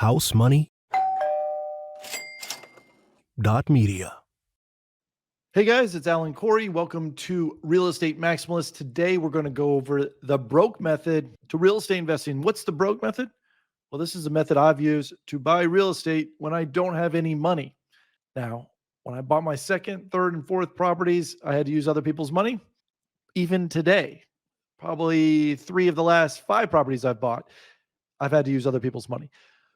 housemoney.media. Hey guys, it's Alan Corey. Welcome to Real Estate Maximalist. Today we're going to go over the broke method to real estate investing. What's the broke method? Well, this is a method I've used to buy real estate when I don't have any money. Now, when I bought my second, third, and fourth properties, I had to use other people's money. Even today, probably 3 of the last 5 properties I've bought, I've had to use other people's money.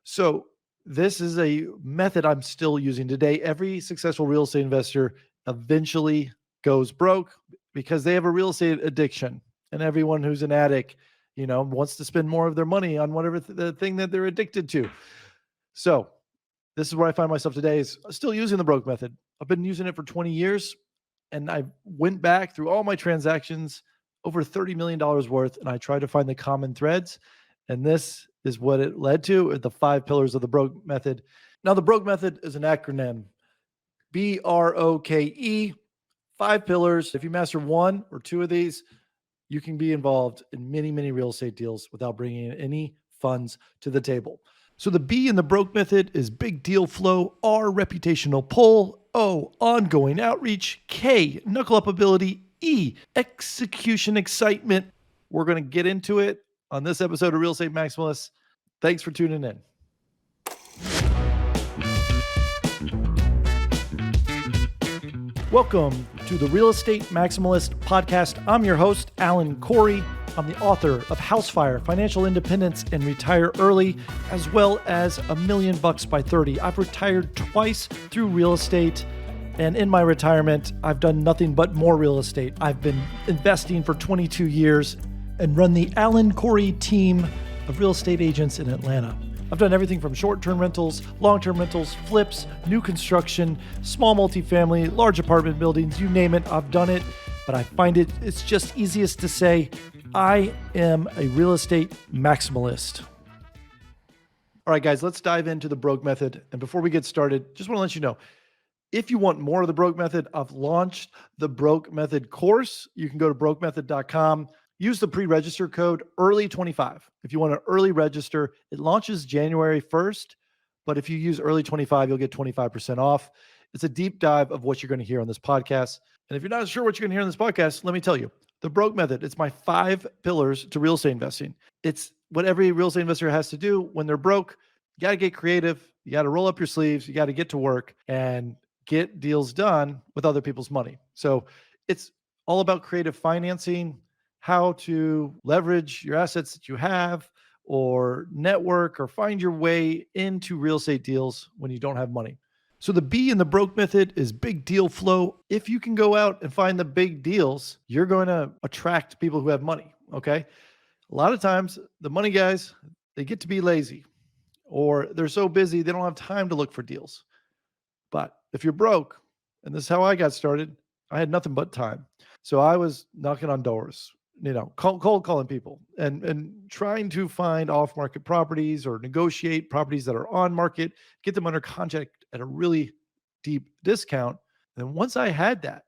So this is a method I'm still using today. Every successful real estate investor eventually goes broke because they have a real estate addiction. And everyone who's an addict, wants to spend more of their money on whatever the thing that they're addicted to. So this is where I find myself today, is still using the broke method. I've been using it for 20 years, and I went back through all my transactions, over $30 million worth, and I tried to find the common threads. And this is what it led to, the 5 pillars of the broke method. Now, the broke method is an acronym, BROKE, 5 pillars. If you master 1 or 2 of these, you can be involved in many, many real estate deals without bringing in any funds to the table. So the B in the broke method is big deal flow, R, reputational pull, O, ongoing outreach, K, knuckle up ability, E, execution excitement. We're going to get into it on this episode of Real Estate Maximalist. Thanks for tuning in. Welcome to the Real Estate Maximalist podcast. I'm your host, Alan Corey. I'm the author of Housefire, Financial Independence and Retire Early, as well as $1 Million by 30. I've retired twice through real estate. And in my retirement, I've done nothing but more real estate. I've been investing for 22 years and run the Alan Corey team of real estate agents in Atlanta. I've done everything from short-term rentals, long-term rentals, flips, new construction, small multifamily, large apartment buildings, you name it, I've done it. But I find it's just easiest to say, I am a real estate maximalist. All right, guys, let's dive into the broke method. And before we get started, just want to let you know, if you want more of the broke method, I've launched the broke method course. You can go to brokemethod.com. Use the pre-register code early25. If you want to early register, it launches January 1st, but if you use early25, you'll get 25% off. It's a deep dive of what you're going to hear on this podcast. And if you're not sure what you're going to hear on this podcast, let me tell you, the broke method, it's my 5 pillars to real estate investing. It's what every real estate investor has to do when they're broke. You got to get creative. You got to roll up your sleeves. You got to get to work and get deals done with other people's money. So it's all about creative financing, how to leverage your assets that you have, or network, or find your way into real estate deals when you don't have money. So the B in the broke method is big deal flow. If you can go out and find the big deals, you're going to attract people who have money, okay? A lot of times, the money guys, they get to be lazy, or they're so busy, they don't have time to look for deals. But if you're broke, and this is how I got started, I had nothing but time. So I was knocking on doors, cold calling people and trying to find off-market properties or negotiate properties that are on market, get them under contract at a really deep discount. And once I had that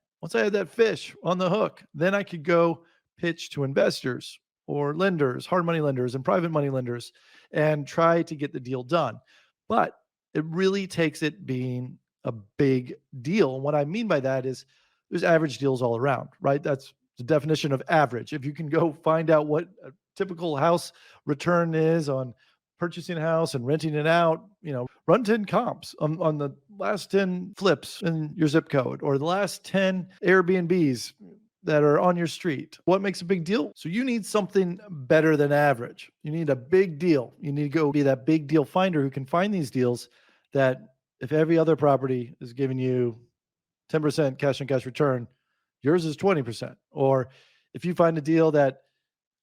fish on the hook, then I could go pitch to investors or lenders, hard money lenders and private money lenders, and try to get the deal done. But it really takes it being a big deal. And what I mean by that is there's average deals all around, right? That's the definition of average. If you can go find out what a typical house return is on purchasing a house and renting it out, run 10 comps on the last 10 flips in your zip code, or the last 10 Airbnbs that are on your street. What makes a big deal? So you need something better than average. You need a big deal. You need to go be that big deal finder who can find these deals that if every other property is giving you 10% cash on cash return, yours is 20%. Or if you find a deal that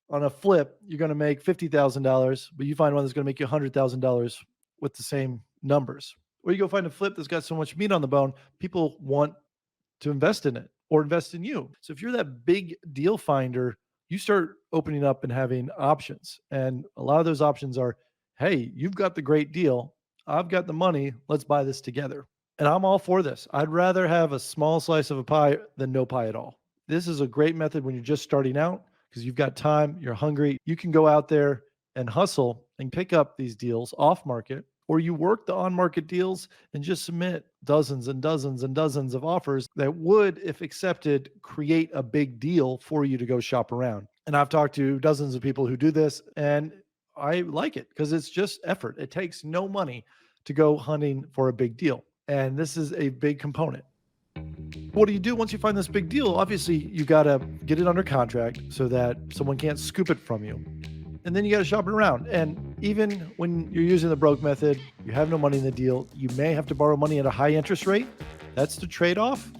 on a flip, you're going to make $50,000, but you find one that's going to make you $100,000 with the same numbers. Or you go find a flip that's got so much meat on the bone, people want to invest in it or invest in you. So if you're that big deal finder, you start opening up and having options. And a lot of those options are, hey, you've got the great deal. I've got the money. Let's buy this together. And I'm all for this. I'd rather have a small slice of a pie than no pie at all. This is a great method when you're just starting out because you've got time, you're hungry. You can go out there and hustle and pick up these deals off market or you work the on-market deals and just submit dozens and dozens and dozens of offers that would, if accepted, create a big deal for you to go shop around. And I've talked to dozens of people who do this, and I like it because it's just effort. It takes no money to go hunting for a big deal. And this is a big component. What do you do once you find this big deal? Obviously, you got to get it under contract so that someone can't scoop it from you. And then you got to shop it around. And even when you're using the broke method, you have no money in the deal. You may have to borrow money at a high interest rate. That's the trade-off.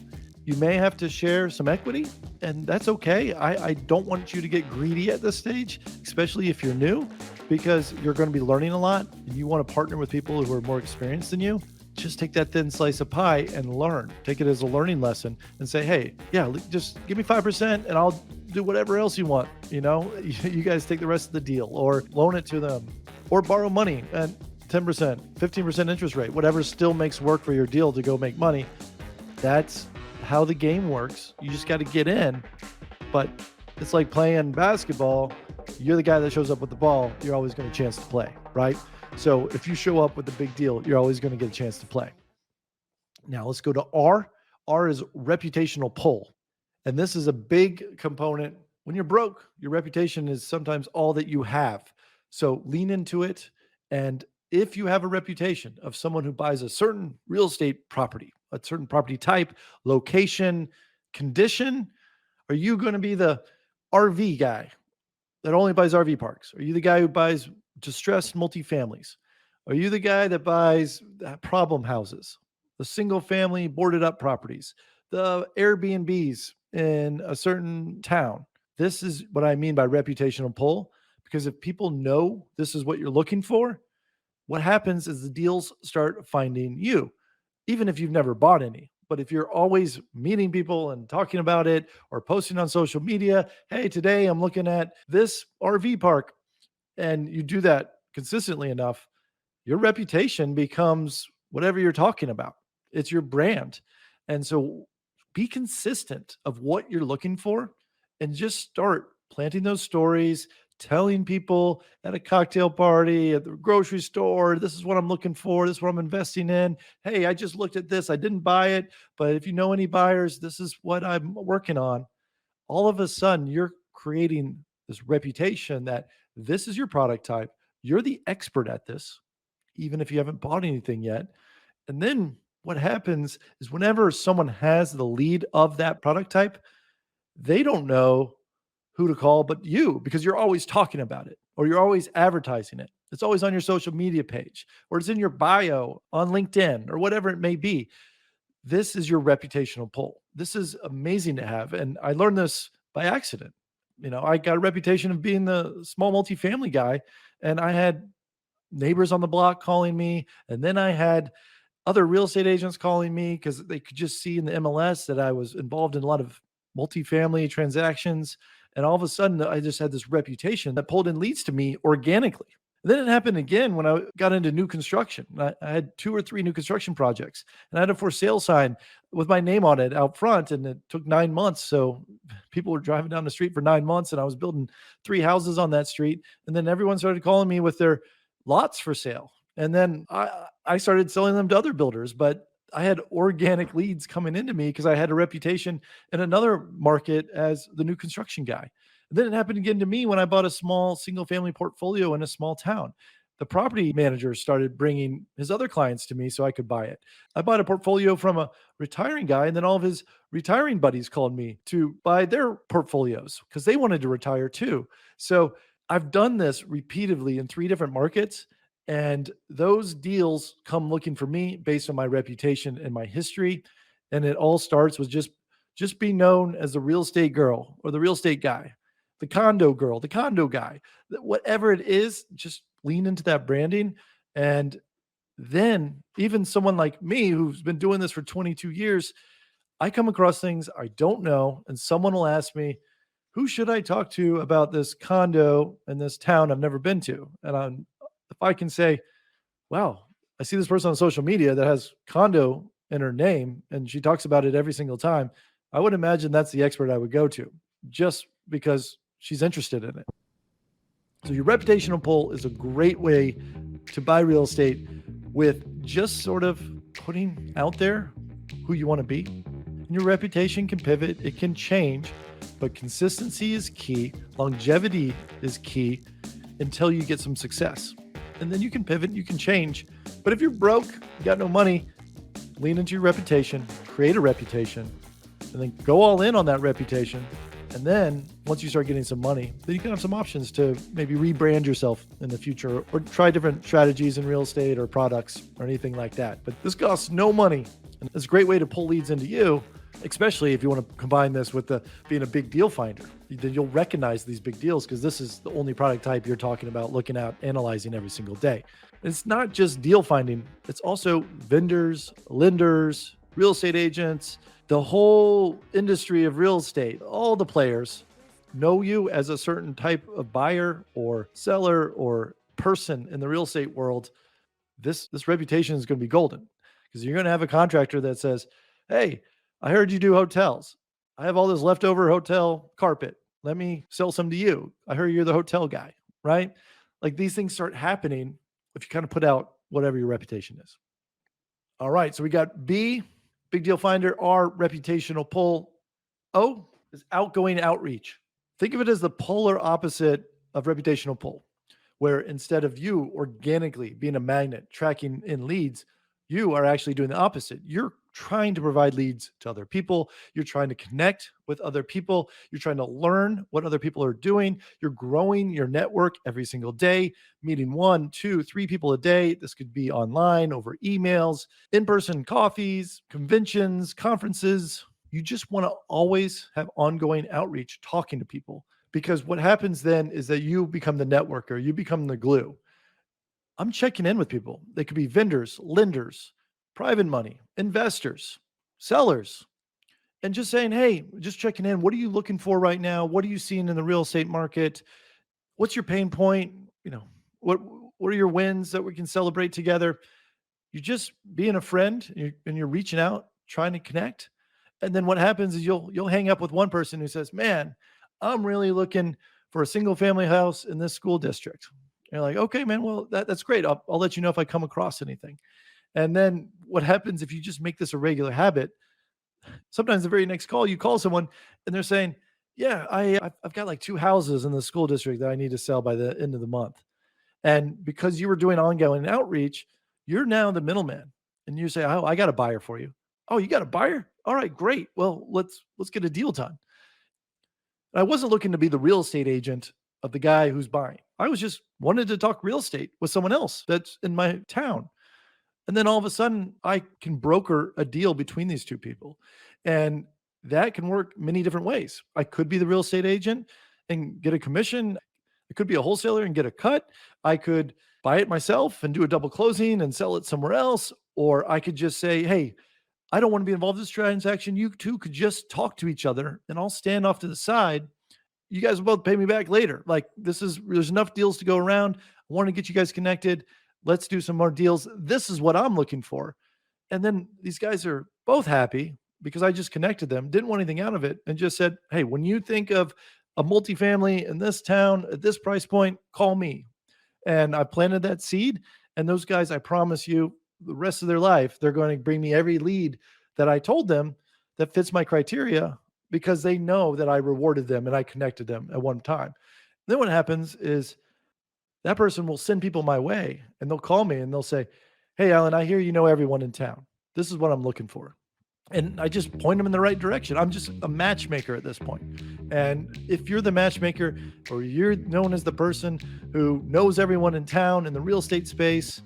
You may have to share some equity, and that's okay. I don't want you to get greedy at this stage, especially if you're new, because you're going to be learning a lot and you want to partner with people who are more experienced than you. Just take that thin slice of pie and learn. Take it as a learning lesson and say, hey, yeah, just give me 5% and I'll do whatever else you want. You know, you guys take the rest of the deal, or loan it to them, or borrow money at 10%, 15% interest rate, whatever still makes work for your deal to go make money. That's how the game works. You just got to get in. But it's like playing basketball. You're the guy that shows up with the ball. You're always going to chance to play, right? So if you show up with a big deal, you're always going to get a chance to play. Now let's go to R. R is reputational pull. And this is a big component. When you're broke, your reputation is sometimes all that you have. So lean into it. And if you have a reputation of someone who buys a certain real estate property, a certain property type, location, condition, are you going to be the RV guy that only buys RV parks? Are you the guy who buys distressed multifamilies? Are you the guy that buys problem houses, the single family boarded up properties, the Airbnbs in a certain town? This is what I mean by reputational pull, because if people know this is what you're looking for, what happens is the deals start finding you, even if you've never bought any. But if you're always meeting people and talking about it or posting on social media, hey, today I'm looking at this RV park, and you do that consistently enough, your reputation becomes whatever you're talking about. It's your brand. And so be consistent of what you're looking for and just start planting those stories, telling people at a cocktail party, at the grocery store, this is what I'm looking for. This is what I'm investing in. Hey, I just looked at this. I didn't buy it, but if you know any buyers, this is what I'm working on. All of a sudden, you're creating this reputation that this is your product type. You're the expert at this, even if you haven't bought anything yet. And then what happens is whenever someone has the lead of that product type, they don't know who to call but you, because you're always talking about it, or you're always advertising it. It's always on your social media page, or it's in your bio on LinkedIn, or whatever it may be. This is your reputational pull. This is amazing to have. And I learned this by accident. You know, I got a reputation of being the small multifamily guy, and I had neighbors on the block calling me. And then I had other real estate agents calling me because they could just see in the MLS that I was involved in a lot of multifamily transactions. And all of a sudden, I just had this reputation that pulled in leads to me organically. And then it happened again when I got into new construction. I had 2 or 3 new construction projects, and I had a for sale sign with my name on it out front, and it took 9 months. So people were driving down the street for 9 months, and I was building 3 houses on that street. And then everyone started calling me with their lots for sale. And then I started selling them to other builders, but I had organic leads coming into me because I had a reputation in another market as the new construction guy. And then it happened again to me when I bought a small single family portfolio in a small town. The property manager started bringing his other clients to me so I could buy it. I bought a portfolio from a retiring guy, and then all of his retiring buddies called me to buy their portfolios because they wanted to retire too. So I've done this repeatedly in 3 different markets. And those deals come looking for me based on my reputation and my history. And it all starts with just being known as the real estate girl or the real estate guy, the condo girl, the condo guy, whatever it is, just lean into that branding. And then even someone like me, who's been doing this for 22 years, I come across things I don't know. And someone will ask me, who should I talk to about this condo in this town I've never been to? And if I can say, wow, I see this person on social media that has condo in her name and she talks about it every single time, I would imagine that's the expert I would go to just because she's interested in it. So your reputational pull is a great way to buy real estate with just sort of putting out there who you want to be. And your reputation can pivot, it can change, but consistency is key. Longevity is key until you get some success. And then you can pivot, you can change. But if you're broke, you got no money, lean into your reputation, create a reputation, and then go all in on that reputation. And then once you start getting some money, then you can have some options to maybe rebrand yourself in the future or try different strategies in real estate or products or anything like that. But this costs no money. And it's a great way to pull leads into you, especially if you want to combine this with being a big deal finder. Then you'll recognize these big deals because this is the only product type you're talking about, looking at, analyzing every single day. It's not just deal finding. It's also vendors, lenders, real estate agents, the whole industry of real estate. All the players know you as a certain type of buyer or seller or person in the real estate world. This reputation is going to be golden because you're going to have a contractor that says, hey, I heard you do hotels. I have all this leftover hotel carpet. Let me sell some to you. I heard you're the hotel guy, right? Like these things start happening if you kind of put out whatever your reputation is. All right, so we got B, big deal finder. R, reputational pull. O is outgoing outreach. Think of it as the polar opposite of reputational pull, where instead of you organically being a magnet, tracking in leads, you are actually doing the opposite. You're trying to provide leads to other people. You're trying to connect with other people. You're trying to learn what other people are doing. You're growing your network every single day, meeting 1, 2, 3 people a day. This could be online, over emails, in-person coffees, conventions, conferences. You just want to always have ongoing outreach, talking to people, because what happens then is that you become the networker. You become the glue. I'm checking in with people. They could be vendors, lenders, private money, investors, sellers, and just saying, hey, just checking in. What are you looking for right now? What are you seeing in the real estate market? What's your pain point? What are your wins that we can celebrate together? You're just being a friend and you're reaching out, trying to connect. And then what happens is you'll hang up with one person who says, man, I'm really looking for a single family house in this school district. And you're like, okay, man, well, that's great. I'll let you know if I come across anything. And then what happens if you just make this a regular habit? Sometimes the very next call, you call someone and they're saying, yeah, I've got like 2 houses in the school district that I need to sell by the end of the month. And because you were doing ongoing outreach, you're now the middleman. And you say, oh, I got a buyer for you. Oh, you got a buyer? All right, great. Well, let's get a deal done. And I wasn't looking to be the real estate agent of the guy who's buying. I was just wanted to talk real estate with someone else that's in my town. And then all of a sudden, I can broker a deal between these 2 people. And that can work many different ways. I could be the real estate agent and get a commission. I could be a wholesaler and get a cut. I could buy it myself and do a double closing and sell it somewhere else. Or I could just say, hey, I don't want to be involved in this transaction. You 2 could just talk to each other and I'll stand off to the side. You guys will both pay me back later. Like there's enough deals to go around. I want to get you guys connected. Let's do some more deals. This is what I'm looking for. And then these guys are both happy because I just connected them, didn't want anything out of it, and just said, hey, when you think of a multifamily in this town at this price point, call me. And I planted that seed. And those guys, I promise you, the rest of their life, they're going to bring me every lead that I told them that fits my criteria because they know that I rewarded them and I connected them at one time. Then what happens is that person will send people my way and they'll call me and they'll say, hey, Alan, I hear you know everyone in town. This is what I'm looking for. And I just point them in the right direction. I'm just a matchmaker at this point. And if you're the matchmaker or you're known as the person who knows everyone in town in the real estate space,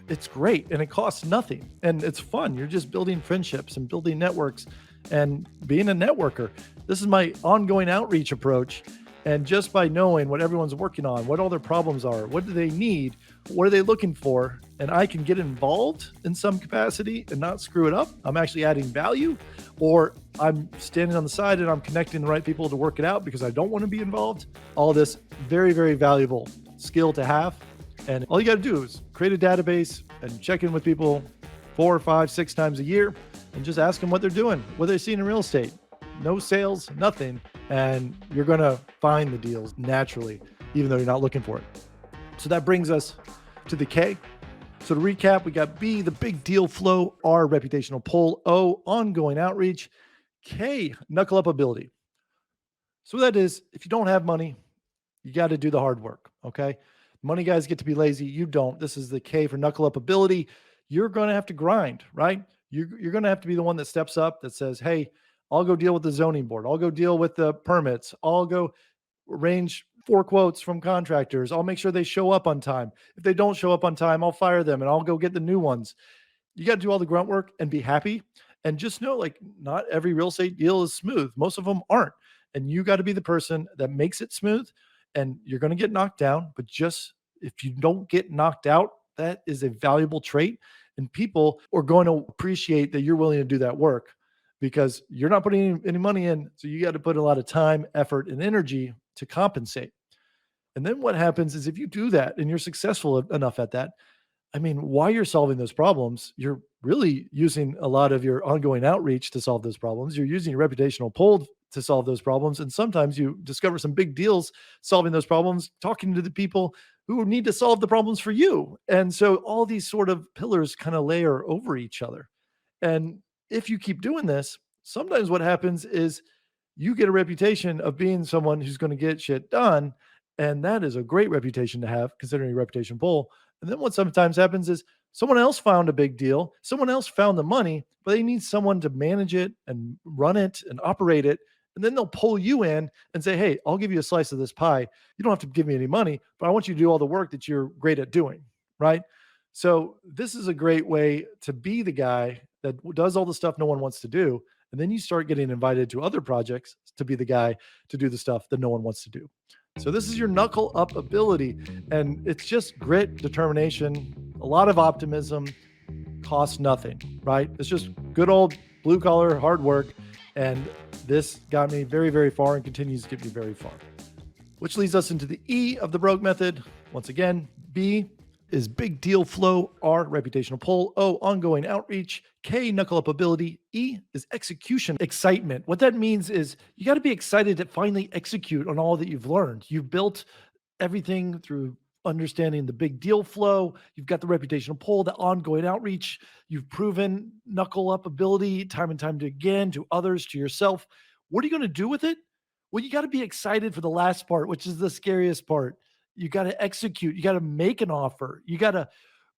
it's great. And it costs nothing. And it's fun. You're just building friendships and building networks and being a networker. This is my ongoing outreach approach. And just by knowing what everyone's working on, what all their problems are, what do they need, what are they looking for, and I can get involved in some capacity and not screw it up, I'm actually adding value, or I'm standing on the side and I'm connecting the right people to work it out because I don't want to be involved. All this very, very valuable skill to have. And all you got to do is create a database and check in with people 4, 5, 6 times a year and just ask them what they're doing, what they're seeing in real estate. No sales, nothing. And you're going to find the deals naturally, even though you're not looking for it. So that brings us to the K. So to recap, we got B, the big deal flow, R, reputational pull, O, ongoing outreach, K, knuckle up ability. So that is, if you don't have money, you got to do the hard work. Okay. Money guys get to be lazy. You don't. This is the K for knuckle up ability. You're going to have to grind, right? You're going to have to be the one that steps up that says, hey, I'll go deal with the zoning board. I'll go deal with the permits. I'll go arrange 4 quotes from contractors. I'll make sure they show up on time. If they don't show up on time, I'll fire them and I'll go get the new ones. You got to do all the grunt work and be happy. And just know, like, not every real estate deal is smooth. Most of them aren't. And you got to be the person that makes it smooth. And you're going to get knocked down. But just if you don't get knocked out, that is a valuable trait. And people are going to appreciate that you're willing to do that work because you're not putting any money in. So you got to put a lot of time, effort, and energy to compensate. And then what happens is if you do that and you're successful enough at that, I mean, while you're solving those problems, you're really using a lot of your ongoing outreach to solve those problems. You're using your reputational pull to solve those problems. And sometimes you discover some big deals solving those problems, talking to the people who need to solve the problems for you. And so all these sort of pillars kind of layer over each other. And if you keep doing this, sometimes what happens is you get a reputation of being someone who's going to get shit done. And that is a great reputation to have, considering your reputation pull. And then what sometimes happens is someone else found a big deal. Someone else found the money, but they need someone to manage it and run it and operate it. And then they'll pull you in and say, hey, I'll give you a slice of this pie. You don't have to give me any money, but I want you to do all the work that you're great at doing. Right. So this is a great way to be the guy that does all the stuff no one wants to do. And then you start getting invited to other projects to be the guy to do the stuff that no one wants to do. So this is your knuckle up ability. And it's just grit, determination, a lot of optimism, costs nothing, right? It's just good old blue collar hard work. And this got me very, very far and continues to get me very far. Which leads us into the E of the broke method. Once again, B is big deal flow, R, reputational pull, O, ongoing outreach, K, knuckle up ability, E is execution excitement. What that means is you got to be excited to finally execute on all that you've learned. You've built everything through understanding the big deal flow. You've got the reputational pull, the ongoing outreach. You've proven knuckle up ability time and time again to others, to yourself. What are you going to do with it? Well, you got to be excited for the last part, which is the scariest part. You got to execute. You got to make an offer. You got to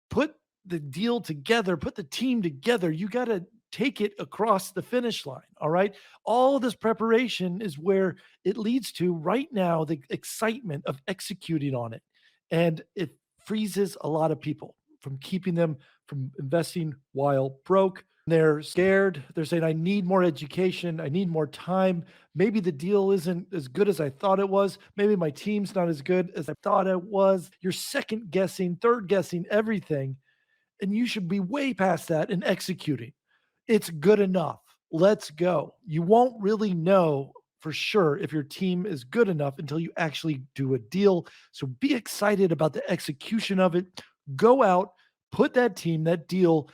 put the deal together, put the team together. You got to take it across the finish line. All right. All of this preparation is where it leads to right now, the excitement of executing on it. And it freezes a lot of people from keeping them from investing while broke. They're scared. They're saying, I need more education. I need more time. Maybe the deal isn't as good as I thought it was. Maybe my team's not as good as I thought it was. You're second guessing, third guessing everything. And you should be way past that and executing. It's good enough. Let's go. You won't really know for sure if your team is good enough until you actually do a deal. So be excited about the execution of it. Go out, put that team, that deal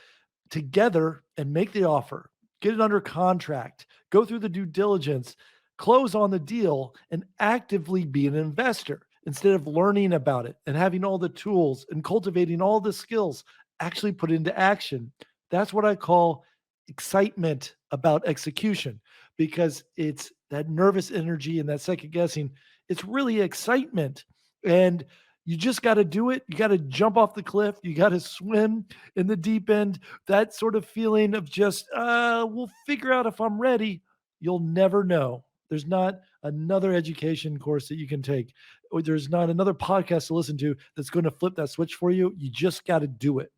together and make the offer, get it under contract, go through the due diligence, close on the deal, and actively be an investor instead of learning about it and having all the tools and cultivating all the skills, actually put into action. That's what I call excitement about execution, because it's that nervous energy and that second guessing. It's really excitement. And you just got to do it. You got to jump off the cliff. You got to swim in the deep end. That sort of feeling of just, we'll figure out if I'm ready. You'll never know. There's not another education course that you can take, or there's not another podcast to listen to that's going to flip that switch for you. You just got to do it.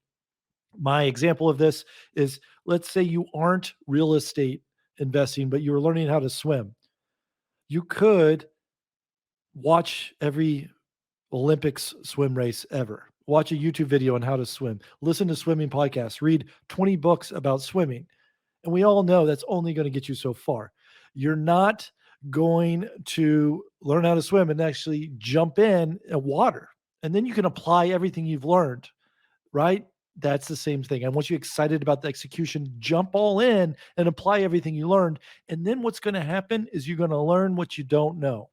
My example of this is, let's say you aren't real estate investing, but you were learning how to swim. You could watch every Olympics swim race ever. Watch a YouTube video on how to swim. Listen to swimming podcasts. Read 20 books about swimming. And we all know that's only going to get you so far. You're not going to learn how to swim and actually jump in water. And then you can apply everything you've learned, right? That's the same thing. I want you excited about the execution. Jump all in and apply everything you learned. And then what's going to happen is you're going to learn what you don't know.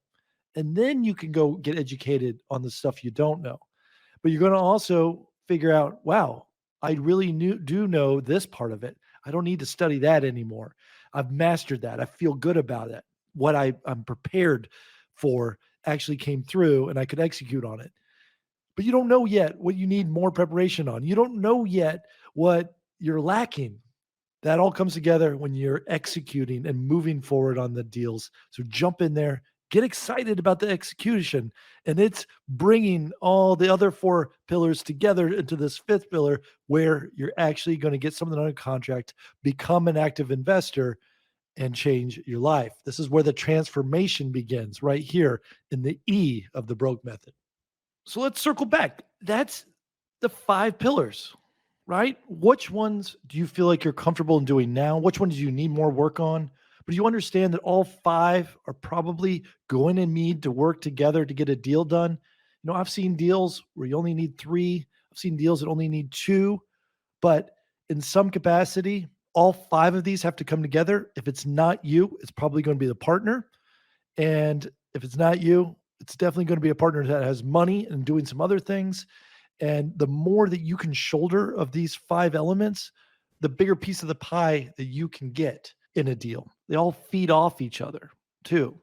And then you can go get educated on the stuff you don't know. But you're going to also figure out, wow, I really do know this part of it. I don't need to study that anymore. I've mastered that. I feel good about it. What I'm prepared for actually came through and I could execute on it. But you don't know yet what you need more preparation on. You don't know yet what you're lacking. That all comes together when you're executing and moving forward on the deals. So jump in there, get excited about the execution, and it's bringing all the other four pillars together into this fifth pillar where you're actually going to get something under contract, become an active investor, and change your life. This is where the transformation begins, right here in the E of the broke method. So let's circle back. That's the five pillars, right? Which ones do you feel like you're comfortable in doing now? Which ones do you need more work on? But you understand that all five are probably going to need to work together to get a deal done. I've seen deals where you only need three. I've seen deals that only need two. But in some capacity, all five of these have to come together. If it's not you, it's probably going to be the partner. And if it's not you, it's definitely going to be a partner that has money and doing some other things. And the more that you can shoulder of these five elements, the bigger piece of the pie that you can get in a deal. They all feed off each other too.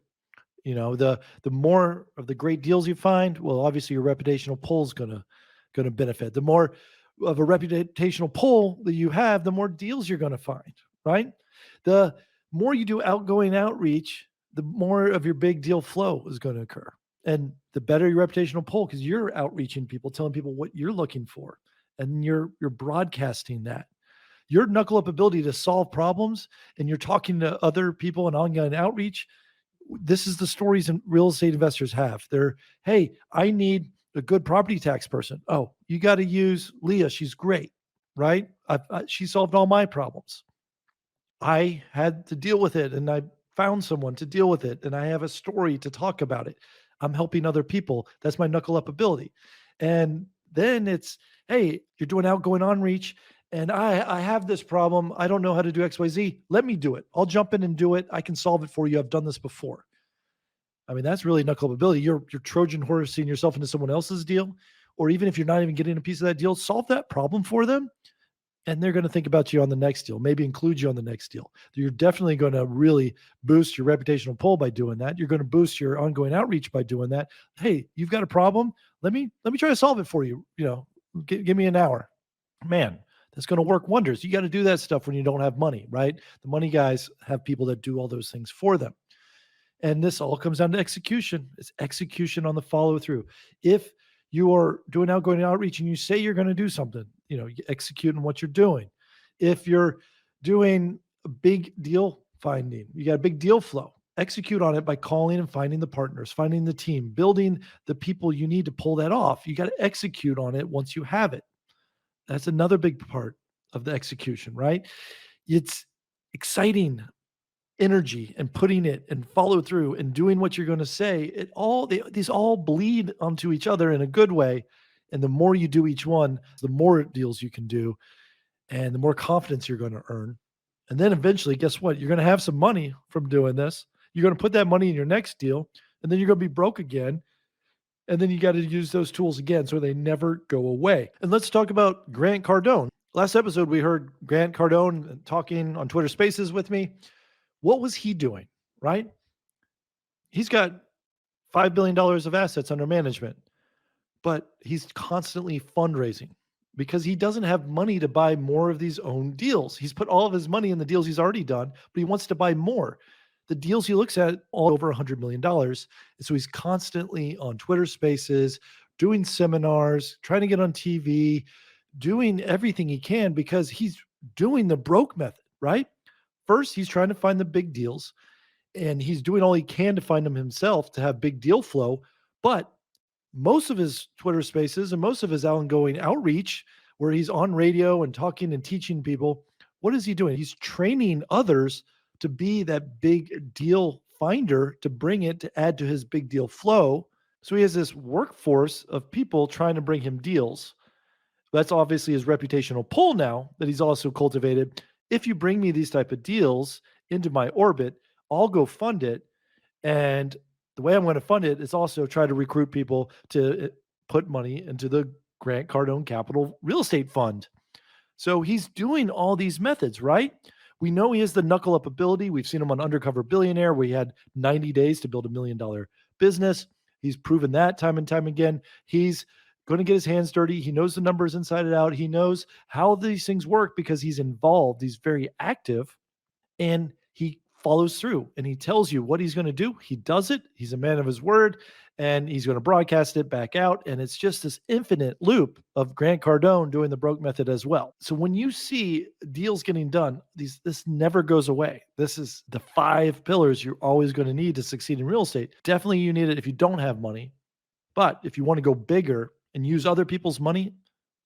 The more of the great deals you find, well, obviously your reputational pull is gonna benefit. The more of a reputational pull that you have, the more deals you're gonna find, right? The more you do outgoing outreach, the more of your big deal flow is going to occur. And the better your reputational pull, because you're outreaching people, telling people what you're looking for, and you're broadcasting that. Your knuckle up ability to solve problems, and you're talking to other people in ongoing outreach. This is the stories and real estate investors have. They're, hey, I need a good property tax person. Oh, you got to use Leah. She's great, right? She solved all my problems. I had to deal with it and I found someone to deal with it and I have a story to talk about it. I'm helping other people. That's my knuckle up ability. And then it's, hey, you're doing outgoing on reach and I have this problem. I don't know how to do XYZ. Let me do it. I'll jump in and do it. I can solve it for you. I've done this before. I mean, that's really knuckle up ability. You're Trojan horsing yourself into someone else's deal. Or even if you're not even getting a piece of that deal, solve that problem for them and they're going to think about you on the next deal, maybe include you on the next deal. You're definitely going to really boost your reputational pull by doing that. You're going to boost your ongoing outreach by doing that. Hey, you've got a problem. Let me try to solve it for you. Give me an hour. Man, that's going to work wonders. You got to do that stuff when you don't have money, right? The money guys have people that do all those things for them. And this all comes down to execution. It's execution on the follow through. If you are doing outgoing outreach and you say you're going to do something, you execute on what you're doing. If you're doing a big deal finding, you got a big deal flow, execute on it by calling and finding the partners, finding the team, building the people you need to pull that off. You got to execute on it once you have it. That's another big part of the execution, right? It's exciting energy and putting it and follow through and doing what you're going to say. These all bleed onto each other in a good way. And the more you do each one, the more deals you can do and the more confidence you're going to earn. And then eventually, guess what? You're going to have some money from doing this. You're going to put that money in your next deal and then you're going to be broke again. And then you got to use those tools again so they never go away. And let's talk about Grant Cardone. Last episode, we heard Grant Cardone talking on Twitter Spaces with me. What was he doing, right? He's got $5 billion of assets under management, but he's constantly fundraising because he doesn't have money to buy more of these own deals. He's put all of his money in the deals he's already done, but he wants to buy more. The deals he looks at all over $100 million. And so he's constantly on Twitter Spaces, doing seminars, trying to get on TV, doing everything he can because he's doing the broke method, right? First, he's trying to find the big deals and he's doing all he can to find them himself to have big deal flow. But most of his Twitter Spaces and most of his ongoing outreach where he's on radio and talking and teaching people, what is he doing? He's training others to be that big deal finder, to bring it to add to his big deal flow. So he has this workforce of people trying to bring him deals. That's obviously his reputational pull now that he's also cultivated. If you bring me these type of deals into my orbit, I'll go fund it. And the way I'm going to fund it is also try to recruit people to put money into the Grant Cardone Capital Real Estate Fund. So he's doing all these methods, right? We know he has the knuckle up ability. We've seen him on Undercover Billionaire, where he had 90 days to build $1 million business. He's proven that time and time again. He's going to get his hands dirty. He knows the numbers inside and out. He knows how these things work because he's involved. He's very active and he follows through and he tells you what he's going to do. He does it. He's a man of his word and he's going to broadcast it back out. And it's just this infinite loop of Grant Cardone doing the broke method as well. So when you see deals getting done, this never goes away. This is the 5 pillars you're always going to need to succeed in real estate. Definitely you need it if you don't have money. But if you want to go bigger and use other people's money,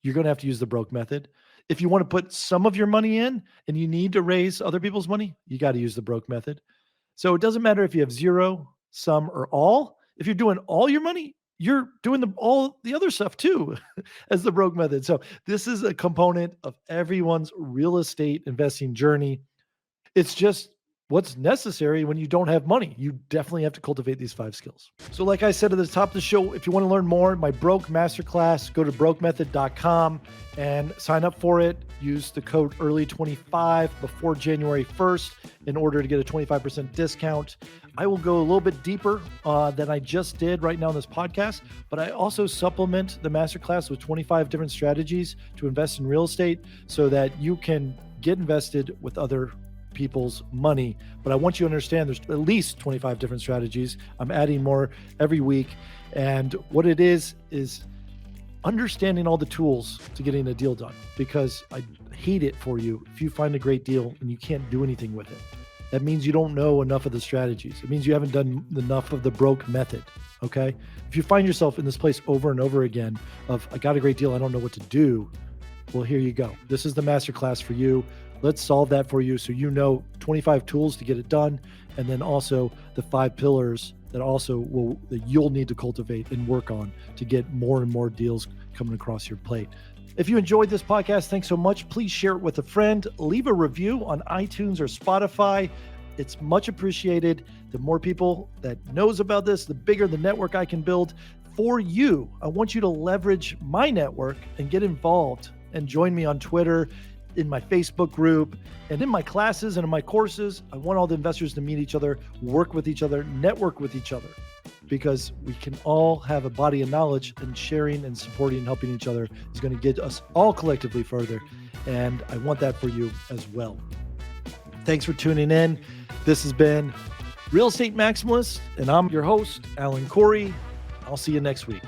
you're going to have to use the broke method. If you want to put some of your money in and you need to raise other people's money, you got to use the broke method. So it doesn't matter if you have zero, some, or all. If you're doing all your money, you're doing all the other stuff too as the broke method. So this is a component of everyone's real estate investing journey. It's just what's necessary when you don't have money. You definitely have to cultivate these 5 skills. So like I said at the top of the show, if you want to learn more, my Broke Masterclass, go to brokemethod.com and sign up for it. Use the code EARLY25 before January 1st in order to get a 25% discount. I will go a little bit deeper than I just did right now in this podcast, but I also supplement the masterclass with 25 different strategies to invest in real estate so that you can get invested with other people's money. But I want you to understand there's at least 25 different strategies. I'm adding more every week. And what it is understanding all the tools to getting a deal done, because I hate it for you if you find a great deal and you can't do anything with it. That means you don't know enough of the strategies. It means you haven't done enough of the broke method. Okay. If you find yourself in this place over and over again of, I got a great deal, I don't know what to do. Well, here you go. This is the masterclass for you. Let's solve that for you. So, 25 tools to get it done. And then also the 5 pillars that you'll need to cultivate and work on to get more and more deals coming across your plate. If you enjoyed this podcast, thanks so much. Please share it with a friend. Leave a review on iTunes or Spotify. It's much appreciated. The more people that knows about this, the bigger the network I can build for you. I want you to leverage my network and get involved and join me on Twitter, in my Facebook group, and in my classes and in my courses. I want all the investors to meet each other, work with each other, network with each other, because we can all have a body of knowledge, and sharing and supporting and helping each other is going to get us all collectively further. And I want that for you as well. Thanks for tuning in. This has been Real Estate Maximalist, and I'm your host, Alan Corey. I'll see you next week.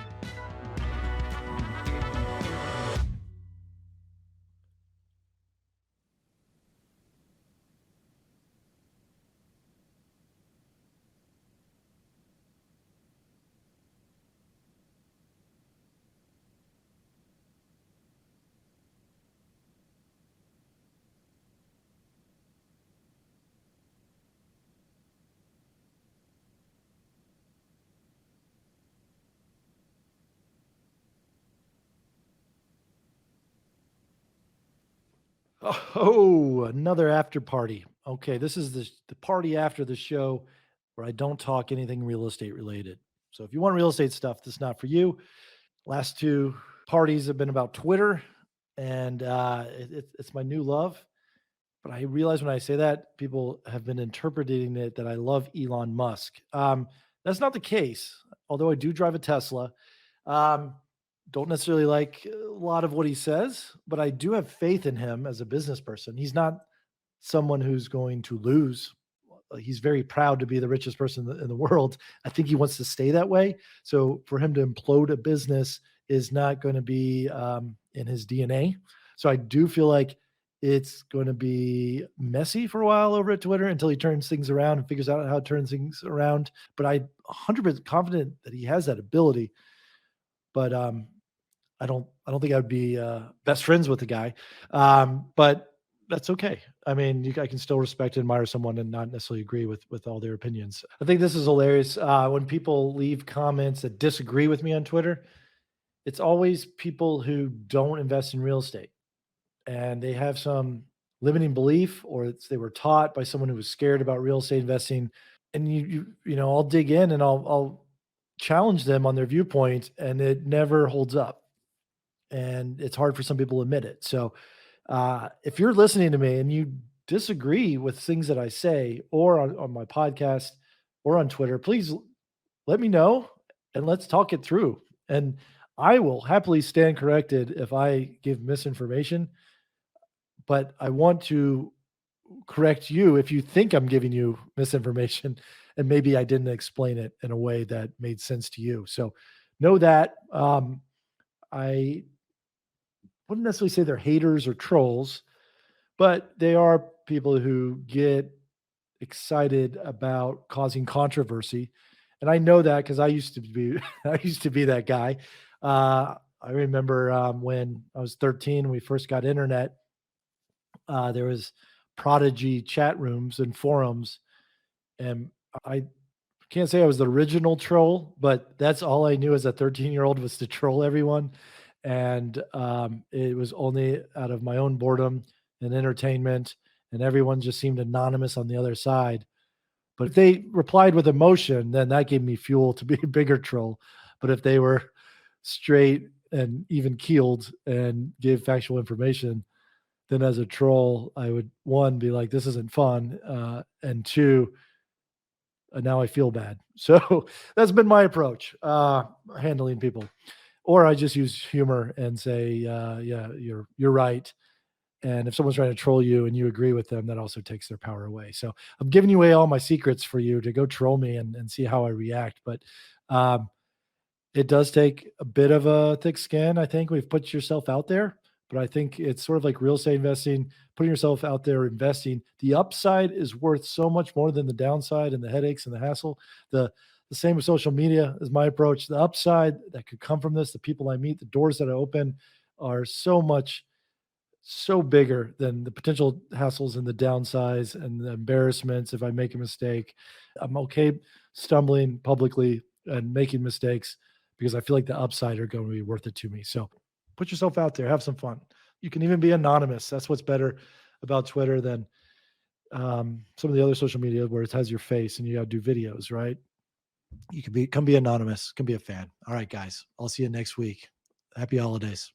Oh, another after party. Okay, this is the party after the show where I don't talk anything real estate related. So if you want real estate stuff, this is not for you. Last 2 parties have been about Twitter, and it's my new love. But I realize when I say that, people have been interpreting it that I love Elon Musk. That's not the case, although I do drive a Tesla. Um, don't necessarily like a lot of what he says, but I do have faith in him as a business person. He's not someone who's going to lose. He's very proud to be the richest person in the world. I think he wants to stay that way. So for him to implode a business is not going to be in his DNA. So I do feel like it's going to be messy for a while over at Twitter until he turns things around and figures out how to turn things around. But I'm 100% confident that he has that ability. But I don't think I'd be best friends with the guy. But that's okay. I mean, I can still respect and admire someone and not necessarily agree with all their opinions. I think this is hilarious. When people leave comments that disagree with me on Twitter, it's always people who don't invest in real estate and they have some limiting belief, or they were taught by someone who was scared about real estate investing. And I'll dig in and I'll challenge them on their viewpoint, and it never holds up. And it's hard for some people to admit it. So If you're listening to me and you disagree with things that I say or on my podcast or on Twitter, please let me know and let's talk it through. And I will happily stand corrected if I give misinformation, but I want to correct you if you think I'm giving you misinformation and maybe I didn't explain it in a way that made sense to you. So know that I wouldn't necessarily say they're haters or trolls, but they are people who get excited about causing controversy. And I know that because I used to be I used to be that guy. I remember when I was 13, we first got internet. There was Prodigy chat rooms and forums, and I can't say I was the original troll, but that's all I knew as a 13-year-old was to troll everyone. And it was only out of my own boredom and entertainment, and everyone just seemed anonymous on the other side. But if they replied with emotion, then that gave me fuel to be a bigger troll. But if they were straight and even keeled and gave factual information, then as a troll, I would one be like, "This isn't fun," and two, now I feel bad. So that's been my approach handling people. Or I just use humor and say, "Yeah, you're right." And if someone's trying to troll you and you agree with them, that also takes their power away. So I'm giving you away all my secrets for you to go troll me and see how I react. But um, it does take a bit of a thick skin. I think we've put yourself out there, but I think it's sort of like real estate investing, putting yourself out there, investing. The upside is worth so much more than the downside and the headaches and the hassle. The same with social media is my approach. The upside that could come from this, the people I meet, the doors that I open are so bigger than the potential hassles and the downsides and the embarrassments if I make a mistake. I'm okay stumbling publicly and making mistakes because I feel like the upside are going to be worth it to me. So put yourself out there, have some fun. You can even be anonymous. That's what's better about Twitter than some of the other social media where it has your face and you got to do videos, right? You can be anonymous, can be a fan. All right, guys, I'll see you next week. Happy holidays.